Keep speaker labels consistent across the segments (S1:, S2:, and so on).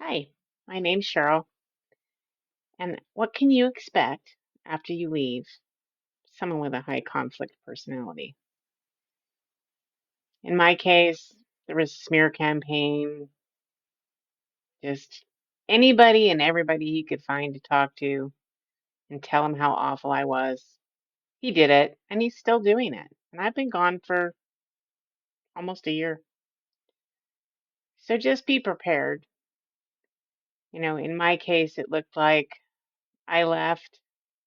S1: Hi, my name's Cheryl, and what can you expect after you leave someone with a high conflict personality? In my case, there was a smear campaign, just anybody and everybody he could find to talk to and tell him how awful I was. He did it, and he's still doing it. And I've been gone for almost a year. So just be prepared. In my case, it looked like I left,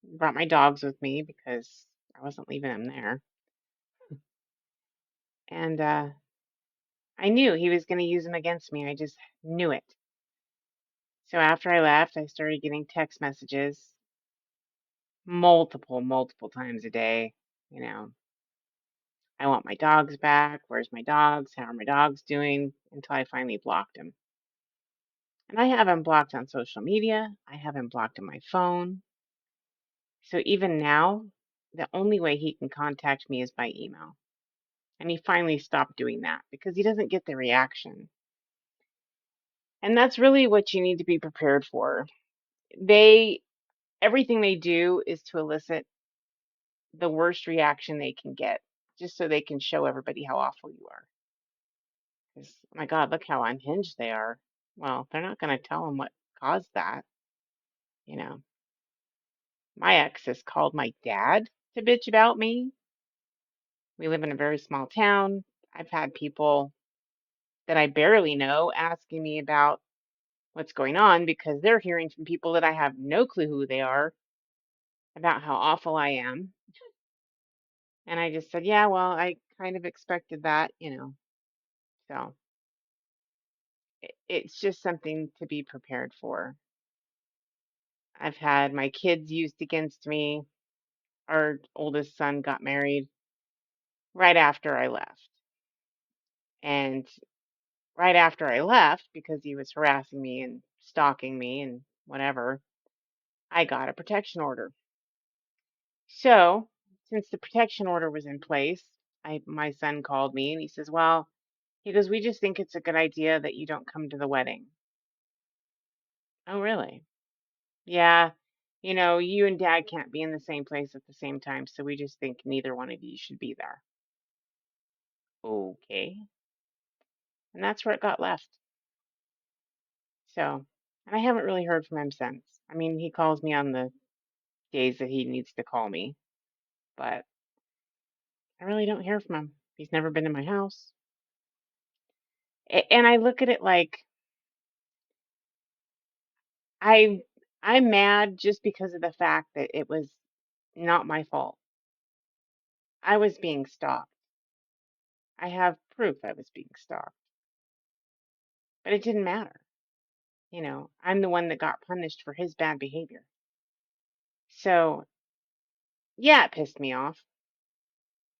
S1: brought my dogs with me because I wasn't leaving them there. And I knew he was going to use them against me. I just knew it. So after I left, I started getting text messages multiple times a day. You know, I want my dogs back. Where's my dogs? How are my dogs doing? Until I finally blocked him. And I have him blocked on social media. I have him blocked on my phone. So even now, the only way he can contact me is by email. And he finally stopped doing that because he doesn't get the reaction. And that's really what you need to be prepared for. They Everything they do is to elicit the worst reaction they can get, just so they can show everybody how awful you are. 'Cause, my God, look how unhinged they are. Well, they're not going to tell them what caused that. You know, my ex has called my dad to bitch about me. We live in a very small town. I've had people that I barely know asking me about what's going on because they're hearing from people that I have no clue who they are about how awful I am. And I just said, yeah, well, I kind of expected that. So it's just something to be prepared for. I've had my kids used against me. Our oldest son got married right after I left. And right after I left, because he was harassing me and stalking me and whatever, I got a protection order. So, since the protection order was in place, my son called me and he says, well, he goes, we just think it's a good idea that you don't come to the wedding. Oh, really? Yeah. You and dad can't be in the same place at the same time, so we just think neither one of you should be there. Okay. And that's where it got left. So, and I haven't really heard from him since. I mean, he calls me on the days that he needs to call me, but I really don't hear from him. He's never been to my house. And I look at it like I I'm mad just because of the fact that it was not my fault. I was being stalked. I have proof I was being stalked, but it didn't matter. I'm the one that got punished for his bad behavior. So, yeah, it pissed me off.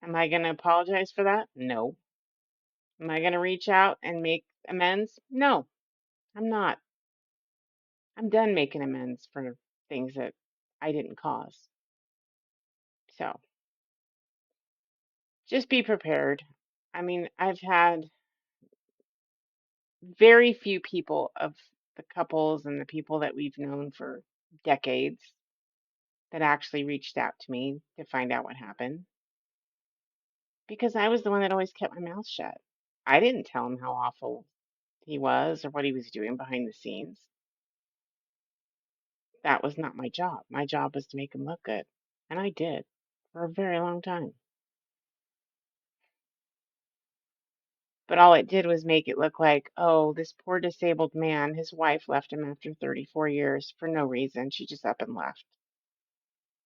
S1: Am I going to apologize for that? No. Am I going to reach out and make amends? No, I'm not. I'm done making amends for things that I didn't cause. So, just be prepared. I mean, I've had very few people of the couples and the people that we've known for decades that actually reached out to me to find out what happened. Because I was the one that always kept my mouth shut. I didn't tell him how awful he was or what he was doing behind the scenes. That was not my job. My job was to make him look good. And I did for a very long time. But all it did was make it look like, oh, this poor disabled man, his wife left him after 34 years for no reason. She just up and left.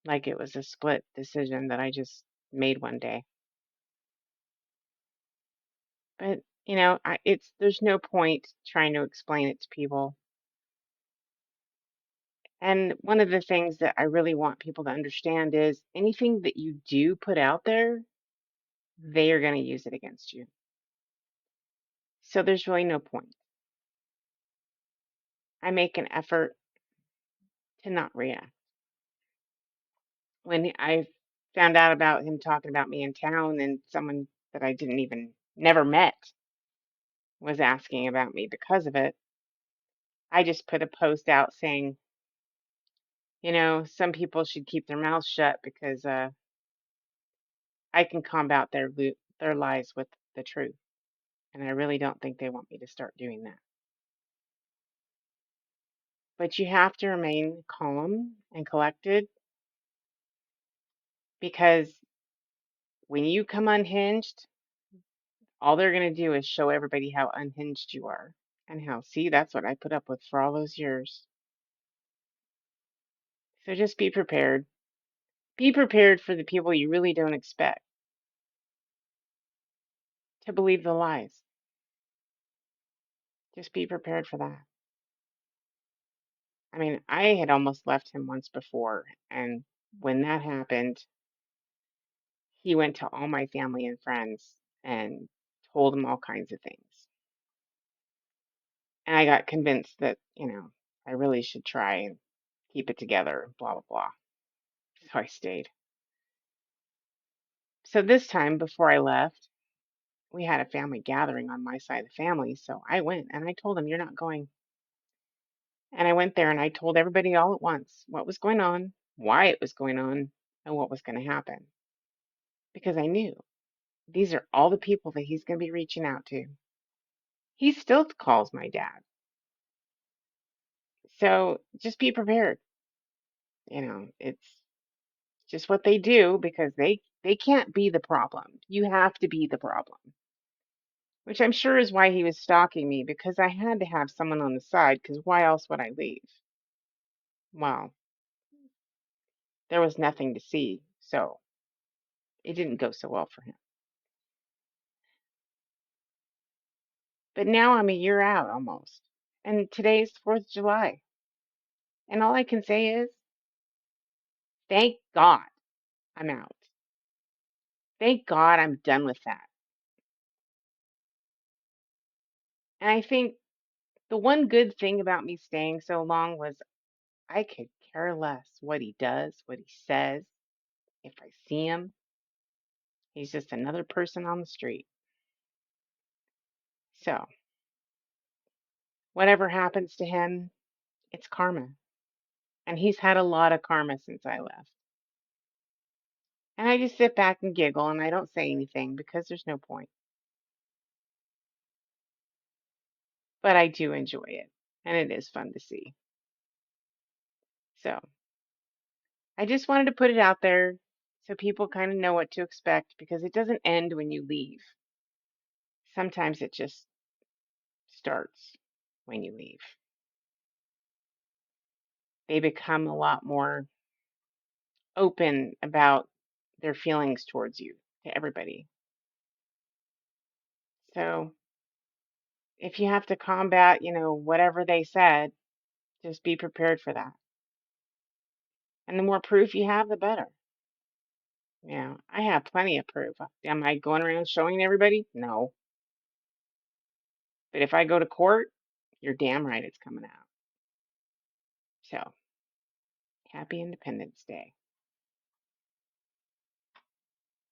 S1: Like it was a split decision that I just made one day. But, there's no point trying to explain it to people. And one of the things that I really want people to understand is anything that you do put out there, they are going to use it against you. So there's really no point. I make an effort to not react. When I found out about him talking about me in town and someone that I didn't even never met was asking about me because of it, I just put a post out saying, some people should keep their mouths shut because I can combat their lies with the truth. And I really don't think they want me to start doing that. But you have to remain calm and collected because when you come unhinged, all they're going to do is show everybody how unhinged you are and see, that's what I put up with for all those years. So just be prepared. Be prepared for the people you really don't expect to believe the lies. Just be prepared for that. I mean, I had almost left him once before, and when that happened, he went to all my family and friends and told them all kinds of things. And I got convinced that, I really should try and keep it together, blah, blah, blah. So I stayed. So this time, before I left, we had a family gathering on my side of the family. So I went and I told him, "You're not going." And I went there and I told everybody all at once what was going on, why it was going on, and what was going to happen. Because I knew these are all the people that he's going to be reaching out to. He still calls my dad. So just be prepared. It's just what they do because they can't be the problem. You have to be the problem. Which I'm sure is why he was stalking me because I had to have someone on the side because why else would I leave? Well, there was nothing to see, so it didn't go so well for him. But now I'm a year out almost. And today's 4th of July. And all I can say is, thank God I'm out. Thank God I'm done with that. And I think the one good thing about me staying so long was I could care less what he does, what he says. If I see him, he's just another person on the street. So, whatever happens to him, it's karma. And he's had a lot of karma since I left. And I just sit back and giggle and I don't say anything because there's no point. But I do enjoy it. And it is fun to see. So I just wanted to put it out there so people kind of know what to expect because it doesn't end when you leave. Sometimes it just starts when you leave. They become a lot more open about their feelings towards you to everybody. So if you have to combat, whatever they said, just be prepared for that. And the more proof you have, the better. I have plenty of proof. Am I going around showing everybody? No. But if I go to court, you're damn right it's coming out. So, happy Independence Day.